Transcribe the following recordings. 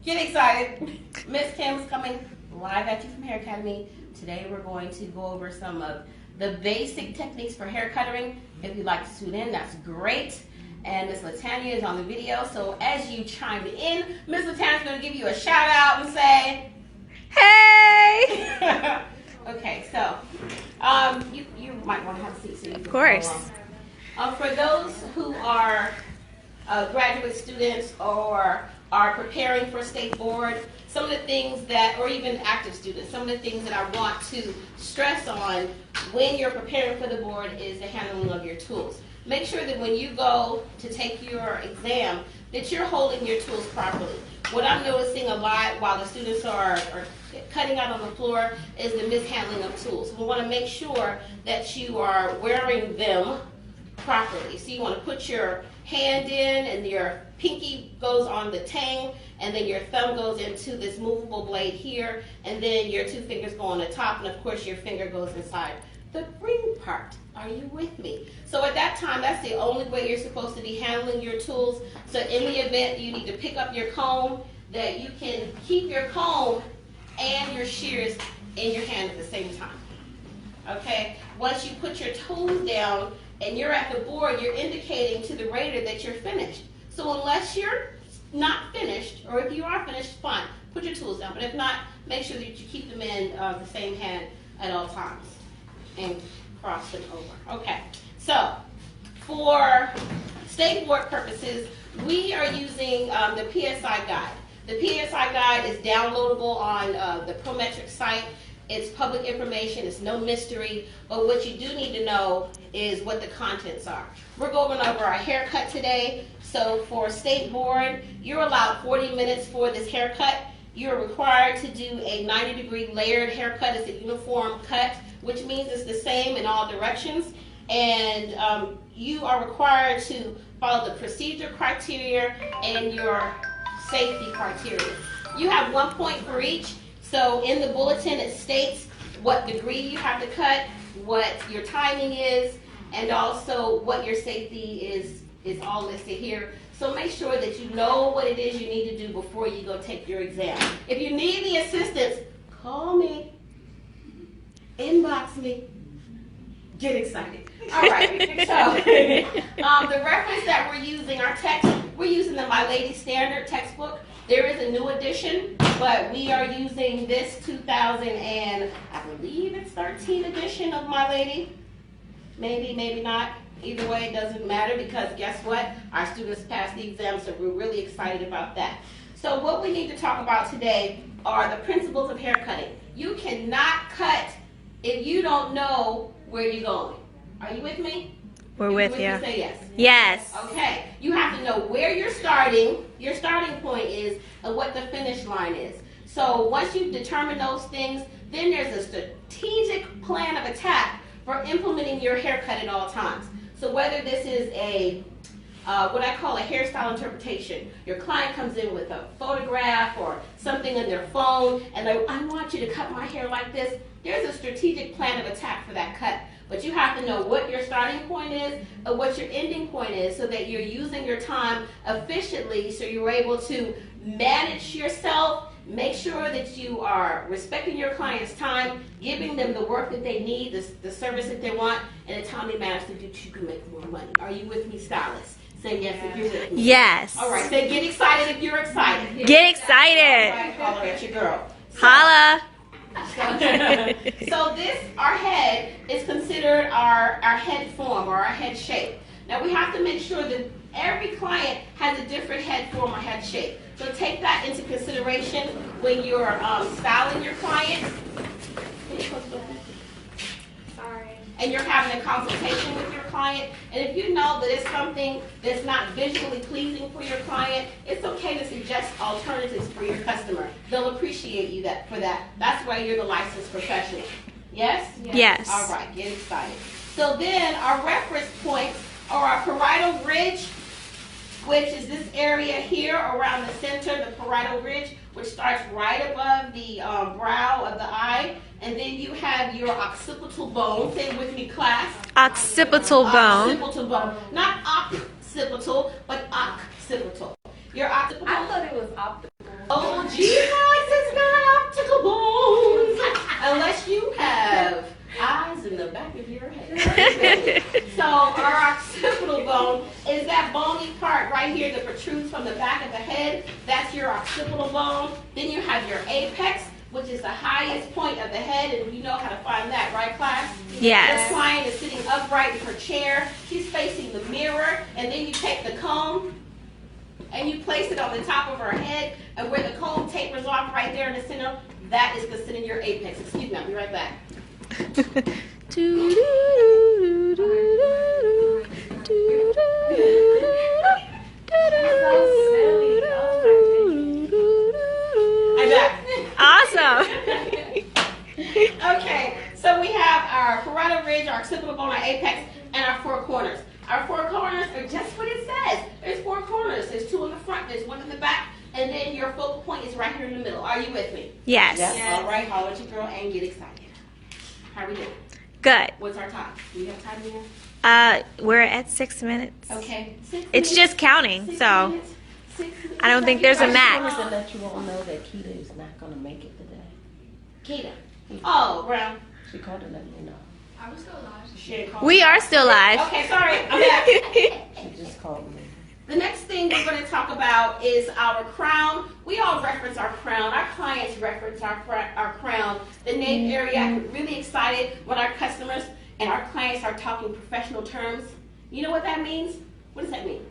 Get excited. Miss Kim's coming live at you from Hair Academy. Today we're going to go over some of the basic techniques for hair cutting. If you'd like to tune in, that's great. And Miss Latanya is on the video, so as you chime in, Miss Latanya is going to give you a shout out and say, hey! Okay, so you might want to have a seat so you can Of course. For those who are graduate students or are preparing for state board, some of the things that, or even active students, some of the things that I want to stress on when you're preparing for the board is the handling of your tools. Make sure that when you go to take your exam, that you're holding your tools properly. What I'm noticing a lot while the students are cutting out on the floor is the mishandling of tools. We want to make sure that you are wearing them properly. So you want to put your hand in and your pinky goes on the tang, and then your thumb goes into this movable blade here, and then your two fingers go on the top, and of course your finger goes inside the ring part. Are you with me? So at that time, that's the only way you're supposed to be handling your tools. So in the event you need to pick up your comb, that you can keep your comb and your shears in your hand at the same time. Okay? Once you put your tools down and you're at the board, you're indicating to the rater that you're finished. So unless you're not finished, or if you are finished, fine, put your tools down. But if not, make sure that you keep them in the same hand at all times and cross them over. Okay, so for state board purposes, we are using the PSI guide. The PSI guide is downloadable on the Prometric site. It's public information, it's no mystery, but what you do need to know is what the contents are. We're going over our haircut today. So for state board, you're allowed 40 minutes for this haircut. You're required to do a 90-degree layered haircut. It's a uniform cut, which means it's the same in all directions. And you are required to follow the procedure criteria and your safety criteria. You have 1 point for each. So in the bulletin it states what degree you have to cut, what your timing is, and also what your safety is all listed here. So make sure that you know what it is you need to do before you go take your exam. If you need the assistance, call me, inbox me, get excited. All right, so the reference that we're using, our text, we're using the Milady Standard textbook. There is a new edition, but we are using this 2000 and I believe it's 13 edition of Milady. Maybe, maybe not. Either way, it doesn't matter because guess what? Our students passed the exam, so we're really excited about that. So what we need to talk about today are the principles of hair cutting. You cannot cut if you don't know where you're going. Are you with me? We're with you. Say yes. Yes. Okay. You have to know where you're starting, your starting point is, and what the finish line is. So once you determine those things, then there's a strategic plan of attack for implementing your haircut at all times. So whether this is a what I call a hairstyle interpretation. Your client comes in with a photograph or something on their phone and I want you to cut my hair like this. There's a strategic plan of attack for that cut. But you have to know what your starting point is and what your ending point is so that you're using your time efficiently so you're able to manage yourself, make sure that you are respecting your client's time, giving them the work that they need, the service that they want, in a timely manner so that you can make more money. Are you with me, stylists? Say yes if you're with me. Yes. All right, say get excited if you're excited. Get excited. All right, holler at your girl. Holla. So this, our head, is considered our head form or our head shape. Now we have to make sure that every client has a different head form or head shape. So take that into consideration when you're styling your client. And you're having a consultation with your client. And if you know that it's something that's not visually pleasing for your client, it's okay to suggest alternatives for your customer. They'll appreciate you for that. That's why you're the licensed professional. Yes? Yes. All right, get excited. So then our reference points are our parietal ridge, which is this area here around the center, the parietal ridge, which starts right above the brow of the eye. And then you have your occipital bone. Say it with me, class. Occipital bone. Occipital bone. Not occipital, but occipital. Your occipital. I thought it was optical. Oh, Jesus is not optical bones. Unless you have eyes in the back of your head. So our occipital bone is that bony part right here that protrudes from the back of the head. That's your occipital bone. Then you have your apex, which is the highest point of the head, and you know how to find that, right, class? Yes. The client is sitting upright in her chair. She's facing the mirror, and then you take the comb and you place it on the top of her head, and where the comb tapers off right there in the center, that is considered your apex. Excuse me, I'll be right back. I'm back. Awesome. Okay, so we have our parietal ridge, our occipital bone, our apex, and our four corners. Our four corners are just what it says. There's four corners. There's two in the front, there's one in the back, and then your focal point is right here in the middle. Are you with me? Yes. All right, holler at your girl and get excited. How are we doing? Good. What's our time? Do we have time here? We're at 6 minutes. Okay. 6 It's minutes. just counting, 6 so minutes. 6 minutes. I don't think there's a I max. just wanted to let you all know that Keita is not going to make it today. Keita. Oh, Brown. She called to let me know. Are we still alive? She ain't called. We are still live. Okay, sorry. I'm back. She just called me. The next thing we're going to talk about is our crown. We all reference our crown. Our clients reference our crown. The nape area, I get really excited when our customers and our clients are talking professional terms. You know what that means? What does that mean?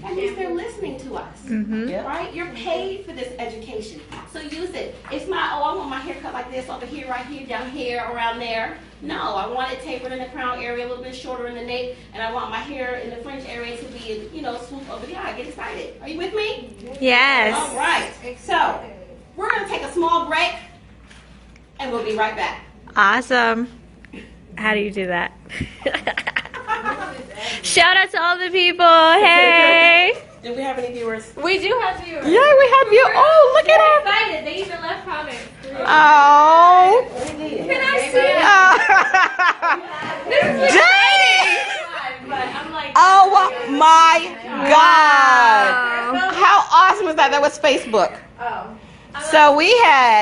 That means they're listening to us. Mm-hmm. Yep. Right? You're paid for this education. So use it. It's not, oh, I want my hair cut like this, over here, right here, down here, around there. No, I want it tapered in the crown area, a little bit shorter in the nape, and I want my hair in the fringe area to be, swoop over the eye. Get excited. Are you with me? Yes. All right. So, we're going to take a small break, and we'll be right back. Awesome. How do you do that? Shout out to all the people. Hey. Do we have any viewers? We do have viewers. Yeah, we have you. Oh, look at her. Excited. They even left comments. Oh. Can I see it? This is Dang. but I'm like, Oh my God. Wow. How awesome was that? That was Facebook. oh. So we had